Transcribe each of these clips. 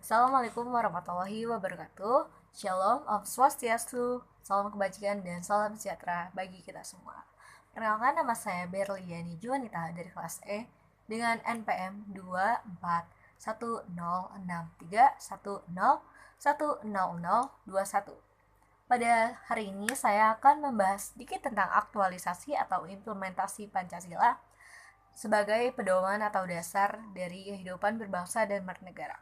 Assalamualaikum warahmatullahi wabarakatuh. Shalom, Om Swastiastu, salam kebajikan dan salam sejahtera bagi kita semua. Perkenalkan, nama saya Berliani Juanita dari kelas E dengan NPM 24163101021. Pada hari ini saya akan membahas sedikit tentang aktualisasi atau implementasi Pancasila sebagai pedoman atau dasar dari kehidupan berbangsa dan bernegara.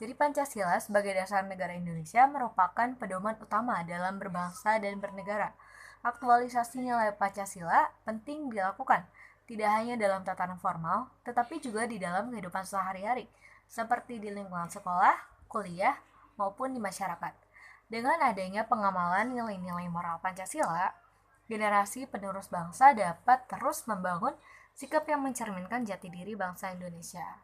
Jadi Pancasila sebagai dasar negara Indonesia merupakan pedoman utama dalam berbangsa dan bernegara. Aktualisasi nilai Pancasila penting dilakukan, tidak hanya dalam tatanan formal, tetapi juga di dalam kehidupan sehari-hari, seperti di lingkungan sekolah, kuliah, maupun di masyarakat. Dengan adanya pengamalan nilai-nilai moral Pancasila, generasi penerus bangsa dapat terus membangun sikap yang mencerminkan jati diri bangsa Indonesia.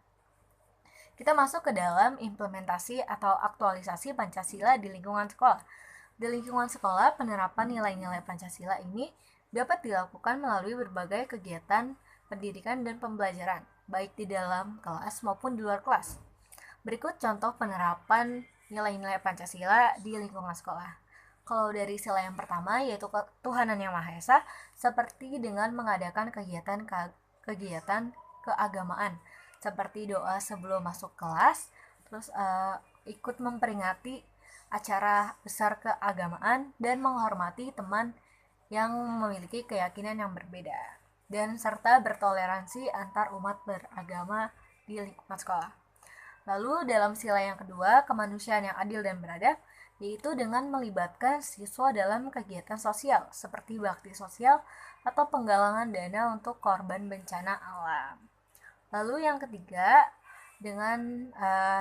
Kita masuk ke dalam implementasi atau aktualisasi Pancasila di lingkungan sekolah. Di lingkungan sekolah, penerapan nilai-nilai Pancasila ini dapat dilakukan melalui berbagai kegiatan pendidikan dan pembelajaran, baik di dalam kelas maupun di luar kelas. Berikut contoh penerapan nilai-nilai Pancasila di lingkungan sekolah. Kalau dari sila yang pertama, yaitu ketuhanan yang Maha Esa, seperti dengan mengadakan kegiatan keagamaan, seperti doa sebelum masuk kelas, terus ikut memperingati acara besar keagamaan dan menghormati teman yang memiliki keyakinan yang berbeda, dan serta bertoleransi antar umat beragama di lingkungan sekolah. Lalu dalam sila yang kedua, kemanusiaan yang adil dan beradab, yaitu dengan melibatkan siswa dalam kegiatan sosial seperti bakti sosial atau penggalangan dana untuk korban bencana alam. Lalu yang ketiga, dengan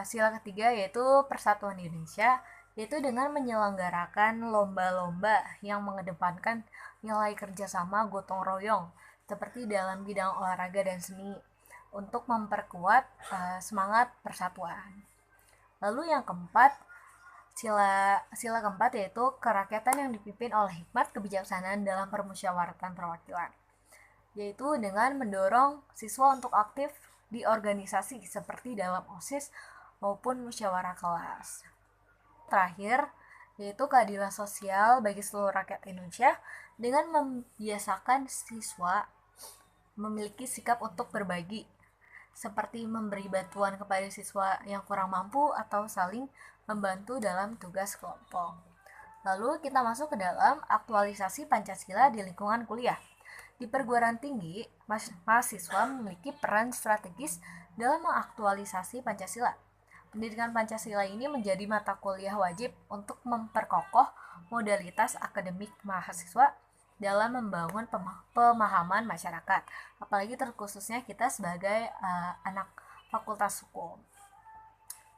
sila ketiga yaitu Persatuan Indonesia, yaitu dengan menyelenggarakan lomba-lomba yang mengedepankan nilai kerjasama gotong royong seperti dalam bidang olahraga dan seni untuk memperkuat semangat persatuan. Lalu yang keempat, sila keempat yaitu kerakyatan yang dipimpin oleh hikmat kebijaksanaan dalam permusyawaratan perwakilan, yaitu dengan mendorong siswa untuk aktif di organisasi seperti dalam OSIS maupun musyawarah kelas. Terakhir, yaitu keadilan sosial bagi seluruh rakyat Indonesia dengan membiasakan siswa memiliki sikap untuk berbagi, seperti memberi bantuan kepada siswa yang kurang mampu atau saling membantu dalam tugas kelompok. Lalu kita masuk ke dalam aktualisasi Pancasila di lingkungan kuliah. Di perguruan tinggi, mahasiswa memiliki peran strategis dalam mengaktualisasi Pancasila. Pendidikan Pancasila ini menjadi mata kuliah wajib untuk memperkokoh modalitas akademik mahasiswa dalam membangun pemahaman masyarakat, apalagi terkhususnya kita sebagai anak fakultas hukum.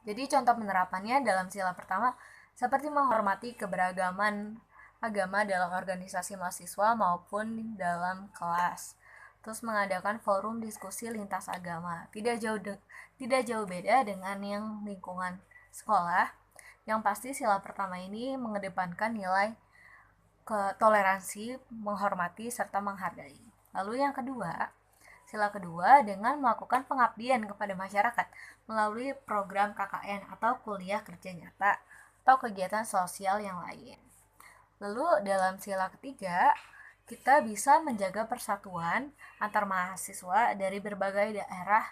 Jadi contoh penerapannya dalam sila pertama, seperti menghormati keberagaman agama dalam organisasi mahasiswa maupun dalam kelas. Terus mengadakan forum diskusi lintas agama. Tidak jauh beda dengan yang lingkungan sekolah. Yang pasti sila pertama ini mengedepankan nilai toleransi, menghormati serta menghargai. Lalu yang kedua, sila kedua dengan melakukan pengabdian kepada masyarakat melalui program KKN atau kuliah kerja nyata atau kegiatan sosial yang lain. Lalu dalam sila ketiga, kita bisa menjaga persatuan antar mahasiswa dari berbagai daerah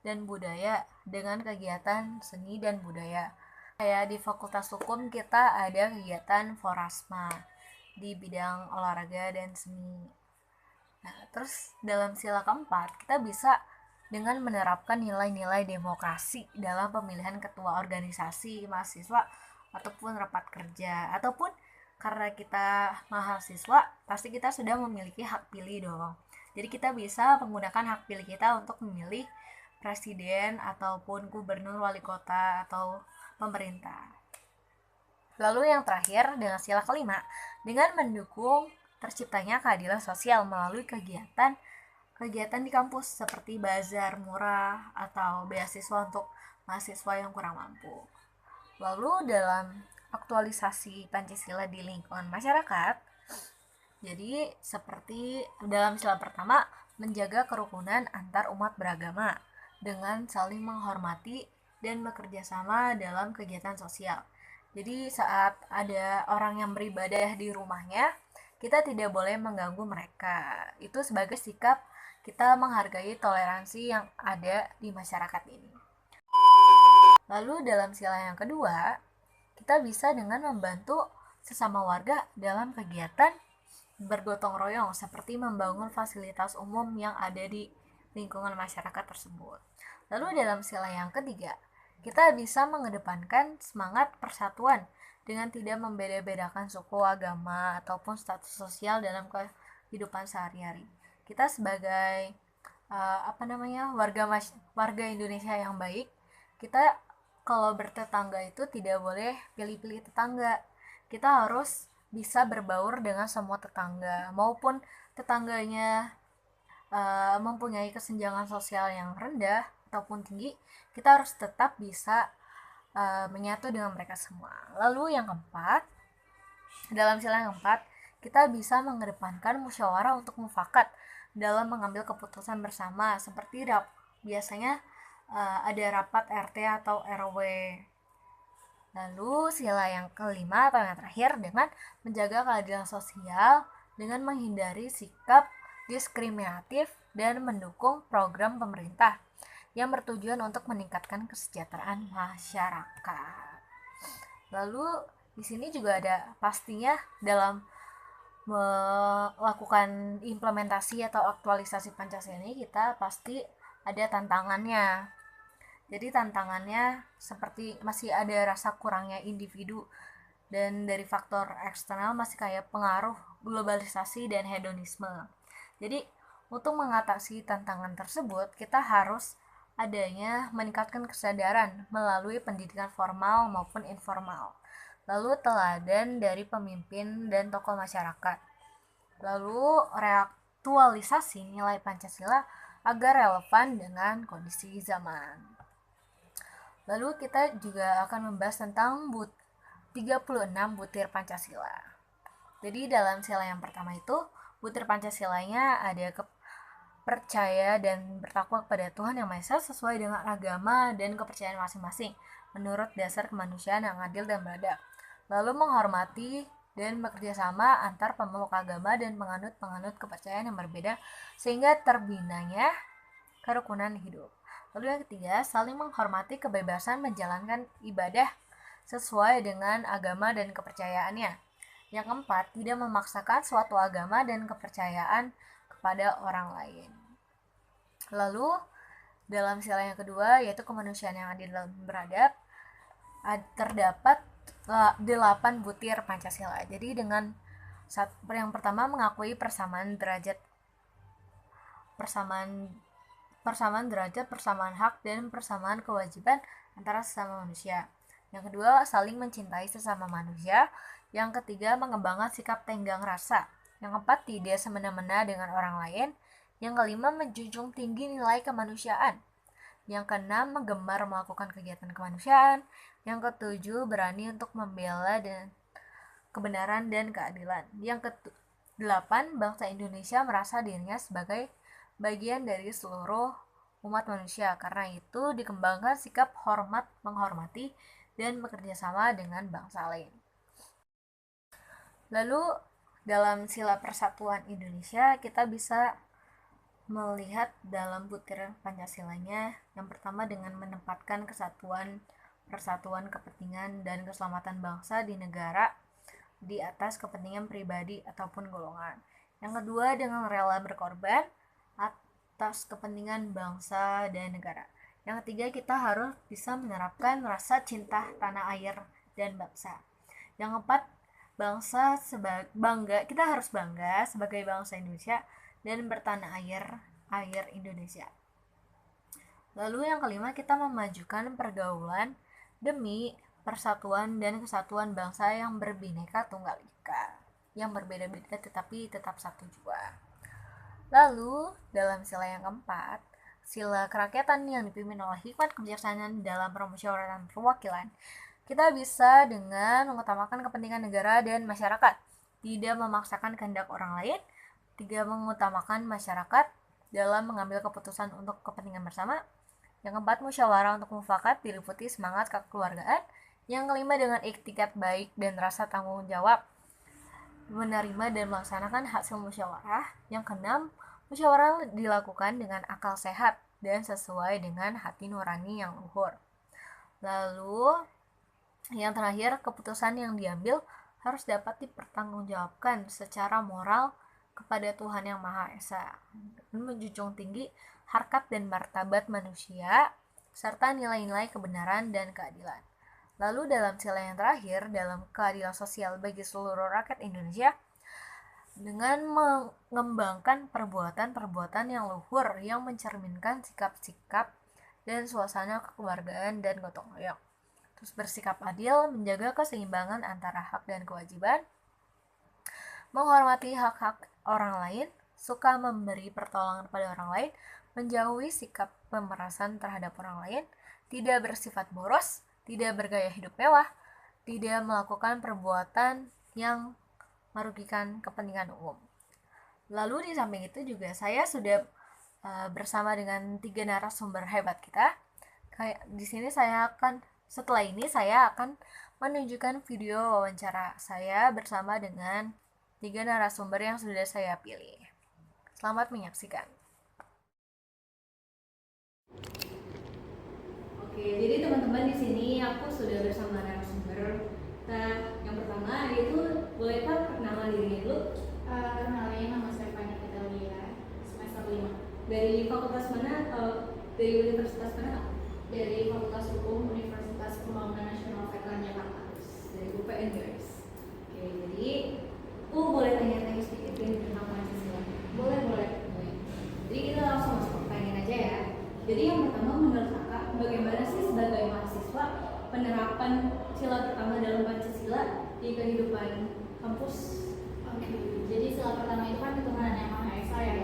dan budaya dengan kegiatan seni dan budaya. Kayak di Fakultas Hukum kita ada kegiatan Forasma di bidang olahraga dan seni. Nah, terus dalam sila keempat, kita bisa dengan menerapkan nilai-nilai demokrasi dalam pemilihan ketua organisasi mahasiswa ataupun rapat kerja, ataupun karena kita mahasiswa, pasti kita sudah memiliki hak pilih dong. Jadi kita bisa menggunakan hak pilih kita untuk memilih presiden ataupun gubernur, wali kota, atau pemerintah. Lalu yang terakhir, dengan sila kelima, dengan mendukung terciptanya keadilan sosial melalui kegiatan di kampus seperti bazar murah atau beasiswa untuk mahasiswa yang kurang mampu. Lalu dalam aktualisasi Pancasila di lingkungan masyarakat, jadi seperti dalam sila pertama, menjaga kerukunan antar umat beragama dengan saling menghormati dan bekerja sama dalam kegiatan sosial. Jadi saat ada orang yang beribadah di rumahnya, kita tidak boleh mengganggu mereka. Itu sebagai sikap kita menghargai toleransi yang ada di masyarakat ini. Lalu dalam sila yang kedua, kita bisa dengan membantu sesama warga dalam kegiatan bergotong royong seperti membangun fasilitas umum yang ada di lingkungan masyarakat tersebut. Lalu dalam sila yang ketiga, kita bisa mengedepankan semangat persatuan dengan tidak membeda-bedakan suku, agama, ataupun status sosial dalam kehidupan sehari-hari. Kita sebagai warga Indonesia yang baik, kita kalau bertetangga itu tidak boleh pilih-pilih tetangga. Kita harus bisa berbaur dengan semua tetangga, maupun tetangganya mempunyai kesenjangan sosial yang rendah ataupun tinggi, kita harus tetap bisa menyatu dengan mereka semua. Lalu yang keempat, dalam sila yang keempat, kita bisa mengedepankan musyawarah untuk mufakat dalam mengambil keputusan bersama, seperti biasanya ada rapat RT atau RW. Lalu sila yang kelima atau yang terakhir, dengan menjaga keadilan sosial dengan menghindari sikap diskriminatif dan mendukung program pemerintah yang bertujuan untuk meningkatkan kesejahteraan masyarakat. Lalu di sini juga ada pastinya dalam melakukan implementasi atau aktualisasi Pancasila ini kita pasti ada tantangannya. Jadi tantangannya seperti masih ada rasa kurangnya individu, dan dari faktor eksternal masih kayak pengaruh globalisasi dan hedonisme. Jadi untuk mengatasi tantangan tersebut, kita harus adanya meningkatkan kesadaran melalui pendidikan formal maupun informal. Lalu teladan dari pemimpin dan tokoh masyarakat. Lalu reaktualisasi nilai Pancasila agar relevan dengan kondisi zaman. Lalu kita juga akan membahas tentang 36 butir Pancasila. Jadi dalam sila yang pertama itu, butir Pancasilanya ada percaya dan bertakwa kepada Tuhan Yang Maha Esa sesuai dengan agama dan kepercayaan masing-masing menurut dasar kemanusiaan yang adil dan beradab. Lalu menghormati dan bekerja sama antar pemeluk agama dan penganut-penganut kepercayaan yang berbeda sehingga terbinanya kerukunan hidup. Lalu yang ketiga, saling menghormati kebebasan menjalankan ibadah sesuai dengan agama dan kepercayaannya. Yang keempat, tidak memaksakan suatu agama dan kepercayaan kepada orang lain. Lalu dalam sila yang kedua, yaitu kemanusiaan yang adil dan beradab, terdapat 8 butir Pancasila. Jadi dengan yang pertama mengakui persamaan derajat, persamaan hak dan persamaan kewajiban antara sesama manusia. Yang kedua, saling mencintai sesama manusia. Yang ketiga, mengembangkan sikap tenggang rasa. Yang keempat, tidak semena-mena dengan orang lain. Yang kelima, menjunjung tinggi nilai kemanusiaan. Yang keenam, menggemar melakukan kegiatan kemanusiaan. Yang ketujuh, berani untuk membela dan kebenaran dan keadilan. Yang kedelapan, bangsa Indonesia merasa dirinya sebagai bagian dari seluruh umat manusia. Karena itu dikembangkan sikap hormat menghormati dan bekerja sama dengan bangsa lain. Lalu dalam sila persatuan Indonesia kita bisa melihat dalam butir Pancasilanya, yang pertama dengan menempatkan persatuan kepentingan dan keselamatan bangsa di negara di atas kepentingan pribadi ataupun golongan. Yang kedua dengan rela berkorban atas kepentingan bangsa dan negara. Yang ketiga, kita harus bisa menerapkan rasa cinta tanah air dan bangsa. Yang keempat, kita harus bangga sebagai bangsa Indonesia dan bertanah air Indonesia. Lalu yang kelima, kita memajukan pergaulan demi persatuan dan kesatuan bangsa yang berbineka tunggal ika, yang berbeda-beda tetapi tetap satu jua. Lalu dalam sila yang keempat, sila kerakyatan yang dipimpin oleh hikmat kebijaksanaan dalam permusyawaratan perwakilan, kita bisa dengan mengutamakan kepentingan negara dan masyarakat, tidak memaksakan kehendak orang lain, tidak mengutamakan masyarakat dalam mengambil keputusan untuk kepentingan bersama, Yang keempat, musyawarah untuk mufakat diliputi semangat kekeluargaan. Yang kelima, dengan iktikat baik dan rasa tanggung jawab menerima dan melaksanakan hasil musyawarah. Yang keenam, musyawarah dilakukan dengan akal sehat dan sesuai dengan hati nurani yang luhur. Lalu, yang terakhir, keputusan yang diambil harus dapat dipertanggungjawabkan secara moral kepada Tuhan Yang Maha Esa, menjunjung tinggi harkat dan martabat manusia, serta nilai-nilai kebenaran dan keadilan. Lalu dalam sila yang terakhir, dalam keadilan sosial bagi seluruh rakyat Indonesia, dengan mengembangkan perbuatan-perbuatan yang luhur yang mencerminkan sikap-sikap dan suasana kekeluargaan dan gotong royong. Terus bersikap adil, menjaga keseimbangan antara hak dan kewajiban, menghormati hak-hak orang lain, suka memberi pertolongan pada orang lain, menjauhi sikap pemerasan terhadap orang lain, tidak bersifat boros, tidak bergaya hidup mewah, tidak melakukan perbuatan yang merugikan kepentingan umum. Lalu di samping itu juga saya sudah bersama dengan 3 narasumber hebat kita. Setelah ini saya akan menunjukkan video wawancara saya bersama dengan 3 narasumber yang sudah saya pilih. Selamat menyaksikan. Oke, jadi teman-teman di sini aku sudah bersama narasumber. Nah, yang pertama yaitu bolehkah perkenalan dirinya dulu? Kenalin, nama saya Fani Fitalia, semester 5. Dari fakultas mana? Dari universitas mana? Dari Fakultas Hukum Universitas Pembangunan Nasional Veteran Jakarta. Dari UPN guys. Oke, jadi aku boleh tanya-tanya sedikit tentang Pancasila? Boleh. Jadi kita langsung masuk pertanyaan aja ya. Jadi yang pertama, menurut kakak, bagaimana sih sebagai mahasiswa penerapan sila pertama dalam Pancasila di kehidupan kampus? Oke, jadi sila pertama itu kan ketuhanan yang Maha Esa ya.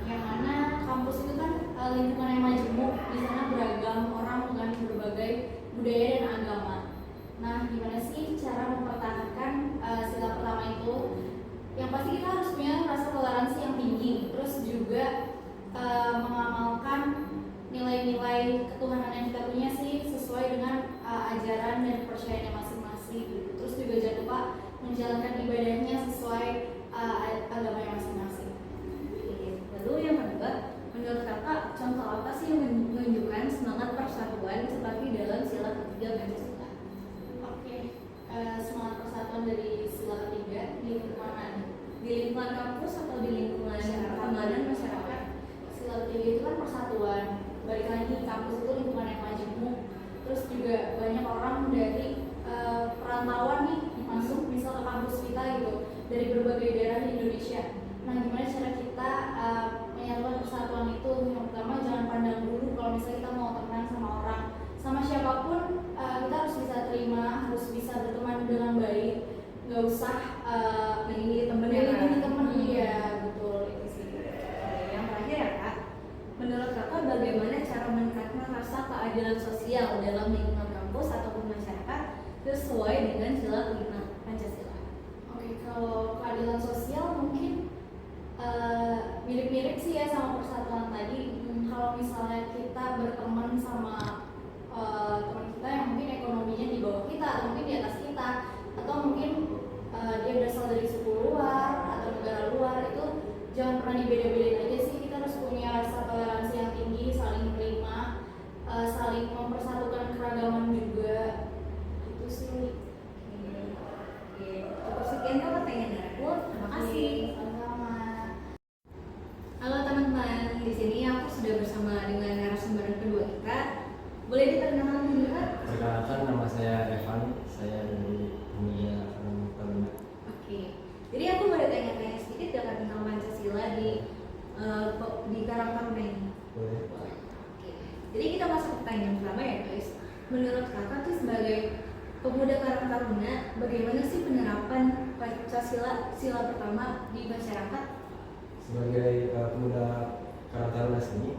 Yang mana kampus itu kan lingkungan yang majemuk, di sana beragam orang dengan berbagai budaya dan agama. Nah, gimana sih cara mempertahankan sila pertama itu? Yang pasti kita harus punya rasa toleransi yang tinggi, terus juga mengamalkan nilai-nilai ketuhanan yang kita punya sih sesuai dengan ajaran dan kepercayaannya masing-masing. Terus juga jangan lupa menjalankan ibadahnya sesuai agamanya masing-masing. Lalu yang kedua, menurut kakak contoh apa sih yang menunjukkan semangat persatuan seperti dalam sila ketiga Pancasila? Oke, semangat persatuan dari sila ketiga di lingkungan Di lingkungan kampus atau di lingkungan pertemanan masyarakat? Sila ketiga itu kan persatuan. Balik lagi, kampus itu lingkungan yang majemuk. Terus juga banyak orang dari perantauan nih masuk misal ke kampus kita gitu dari berbagai daerah di Indonesia. Nah, gimana cara kita menyatukan persatuan itu? Yang pertama, jangan pandang dulu kalau misalnya kita mau temenan sama orang, sama siapapun, kita harus bisa terima, harus bisa berteman dengan baik, nggak usah Ini temen iya betul itu sih. Yang terakhir ya kak, menurut kakak bagaimana cara meningkatkan rasa keadilan sosial dalam lingkungan kampus ataupun masyarakat sesuai dengan sila kelima Pancasila? Oke, kalau keadilan sosial mungkin mirip-mirip sih ya sama persatuan tadi. Kalau misalnya kita berteman sama teman kita yang mungkin ekonominya di bawah kita atau mungkin di atas kita, atau mungkin dia berasal dari suku luar atau negara luar, itu jangan pernah dibeda-bedain aja sih. Kita harus punya rasa toleransi yang tinggi, saling menerima, saling mempersatukan keragaman juga. Itu sih. Oke, cukup sekian dulu pertanyaan aku. Terima kasih. Sama-sama. Halo teman-teman, di sini aku sudah bersama dengan narasumber kedua kita. Boleh diperkenalkan dulu kak? Perkenalkan, nama saya Evan, saya dari Mulia Taruna. Oke, jadi aku boleh tanya-tanya sedikit ya kak tentang Pancasila di Karang Taruna ini. Boleh. Oke, jadi kita masuk ke pertanyaan pertama ya guys. Menurut kakak tuh sebagai pemuda Karang Taruna, bagaimana sih penerapan Pancasila sila pertama di masyarakat? Sebagai pemuda Karang Taruna sini,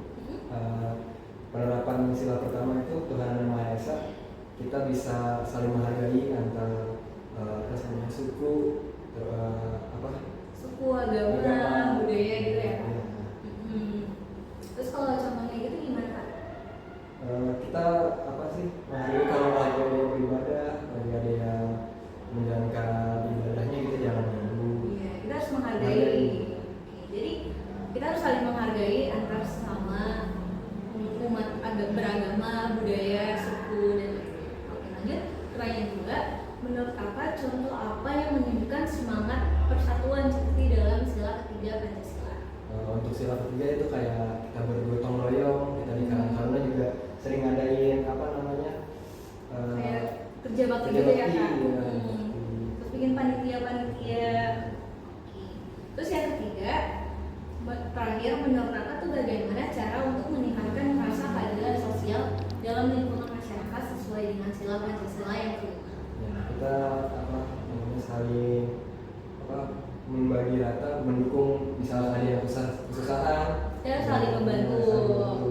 penerapan sila pertama itu Tuhan Yang Maha Esa. Kita bisa saling menghargai antar suku, Suku, agama, budaya gitu ya. Ya. Terus kalau contohnya gitu gimana kak? kita apa sih menghargai kalau lagi ada yang beribadah, lagi ada yang menjalankan ibadahnya kita jangan ganggu. Iya, kita harus menghargai. Oke, jadi kita harus saling menghargai antar sesama umat beragama, budaya, suku dan lain-lain. Oke, lanjut pertanyaan kedua. Menurut Kakak, contoh apa yang menunjukkan semangat persatuan seperti dalam sila ketiga Pancasila? Untuk sila ketiga itu kayak kita bergotong royong, kita di Karang Taruna juga sering ngadain apa namanya Kayak kerja bakti kerja gitu ya bakti, Kak? ya. Terus bikin panitia-panitia. Oke. Terus yang ketiga, terakhir menurut Kakak tuh bagaimana cara untuk meningkatkan rasa keadilan sosial dalam lingkungan masyarakat sesuai dengan sila Pancasila yang kelima? Ya, kita apa namanya saling apa membagi rata, mendukung misalnya ada yang kesusahan, Kita saling membantu. saling membantu.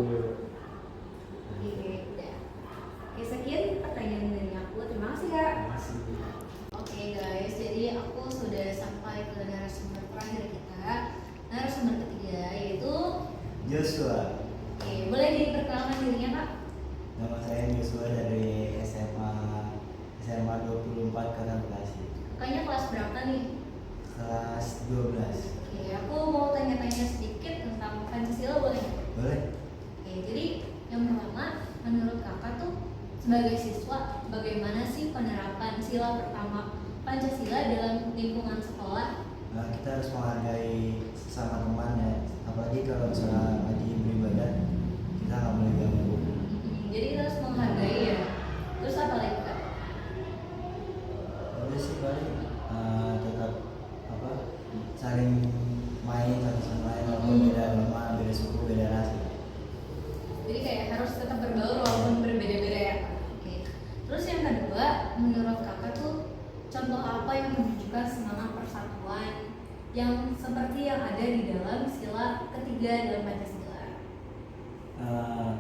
Oke, udah. Oke, sekian pertanyaan dari aku. Terima kasih Kak. Terima kasih. Oke guys, jadi aku sudah sampai ke narasumber terakhir kita. Narasumber ketiga yaitu Joshua. Oke, boleh diperkenalkan dirinya Kak? Nama saya Joshua dari SMA 24 Kota Bekasi. Kakaknya kelas berapa nih? Kelas 12. Oke, aku mau tanya-tanya sedikit tentang Pancasila boleh nggak? Boleh? Oke, jadi yang pertama, menurut kakak tuh sebagai siswa, bagaimana sih penerapan sila pertama Pancasila dalam lingkungan sekolah? Nah, kita harus menghargai sesama teman ya. Apalagi kalau misalnya lagi beribadah, kita nggak boleh ganggu. Jadi kita harus menghargai ya. Terus apa lagi kak? Udah sih paling tetap apa saling main satu sama lain walaupun beda agama, beda suku, beda ras. Jadi kayak harus tetap bergaul walaupun berbeda-beda ya kak. Oke. Terus yang kedua, menurut kakak tuh contoh apa yang menunjukkan semangat persatuan yang seperti yang ada di dalam sila ketiga dalam Pancasila?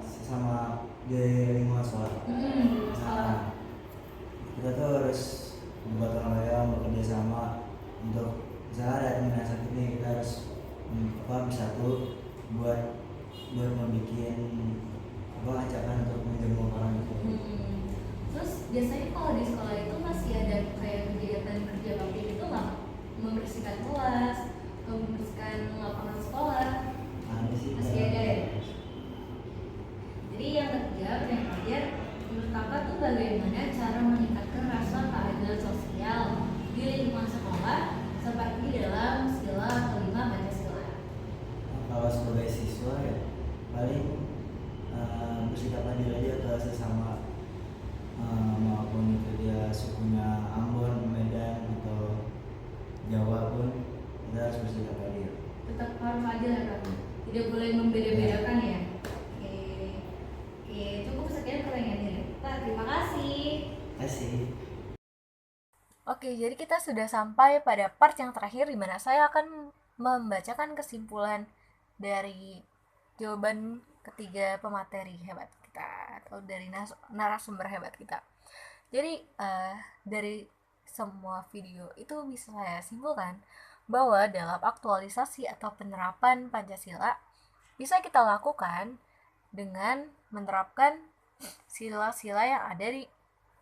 Sesama di lingkungan sekolah. Salah. Kita tuh harus bergotong royong, bekerja sama untuk misalnya ada teman yang sakit nih, kita harus bersatu buat membuat ajakan untuk menjenguk orang itu. Terus biasanya kalau di sekolah itu masih ada kayak kegiatan kerja bakti itu nggak? Membersihkan kelas, membersihkan lapangan sekolah, Ada sih. masih ada ya? Jadi yang ketiga, yang terakhir, menurut kakak tuh bagaimana cara meningkatkan rasa keadilan sosial di lingkungan sekolah seperti dalam sila kelima Pancasila? Kalau sebagai siswa ya paling bersikap adil aja ke sesama, maupun itu dia sukunya Ambon, Medan atau Jawa pun kita harus bersikap adil. Tetap harus adil ya kak? Tidak boleh membeda-bedakan ya? Oke, cukup sekian pertanyaan dari kita. Terima kasih. Kasih. Oke, jadi kita sudah sampai pada part yang terakhir di mana saya akan membacakan kesimpulan dari jawaban ketiga pemateri hebat kita atau dari narasumber hebat kita. Jadi dari semua video itu bisa saya simpulkan bahwa dalam aktualisasi atau penerapan Pancasila bisa kita lakukan dengan menerapkan sila-sila yang ada di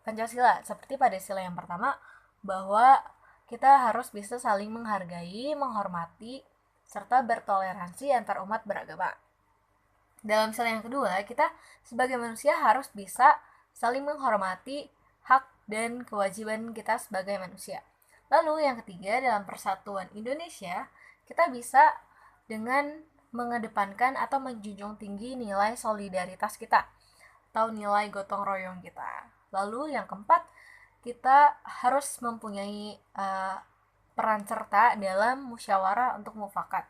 Pancasila. Seperti pada sila yang pertama, bahwa kita harus bisa saling menghargai, menghormati, serta bertoleransi antar umat beragama. Dalam sila yang kedua, kita sebagai manusia harus bisa saling menghormati hak dan kewajiban kita sebagai manusia. Lalu yang ketiga, dalam persatuan Indonesia, kita bisa dengan mengedepankan atau menjunjung tinggi nilai solidaritas kita atau nilai gotong royong kita. Lalu yang keempat, kita harus mempunyai peran serta dalam musyawarah untuk mufakat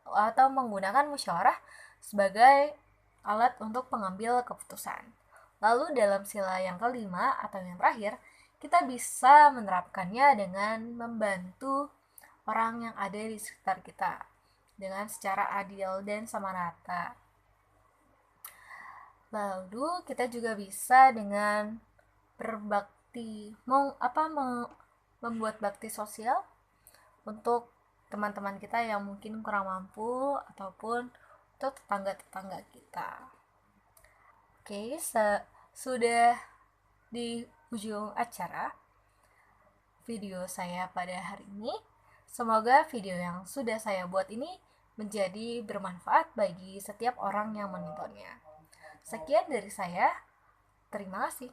atau menggunakan musyawarah sebagai alat untuk pengambil keputusan. Lalu dalam sila yang kelima atau yang terakhir, kita bisa menerapkannya dengan membantu orang yang ada di sekitar kita dengan secara adil dan sama rata. Lalu kita juga bisa dengan berbakti, membuat bakti sosial untuk teman-teman kita yang mungkin kurang mampu ataupun untuk tetangga-tetangga kita. Oke, sudah di ujung acara video saya pada hari ini. Semoga video yang sudah saya buat ini menjadi bermanfaat bagi setiap orang yang menontonnya. Sekian dari saya, terima kasih.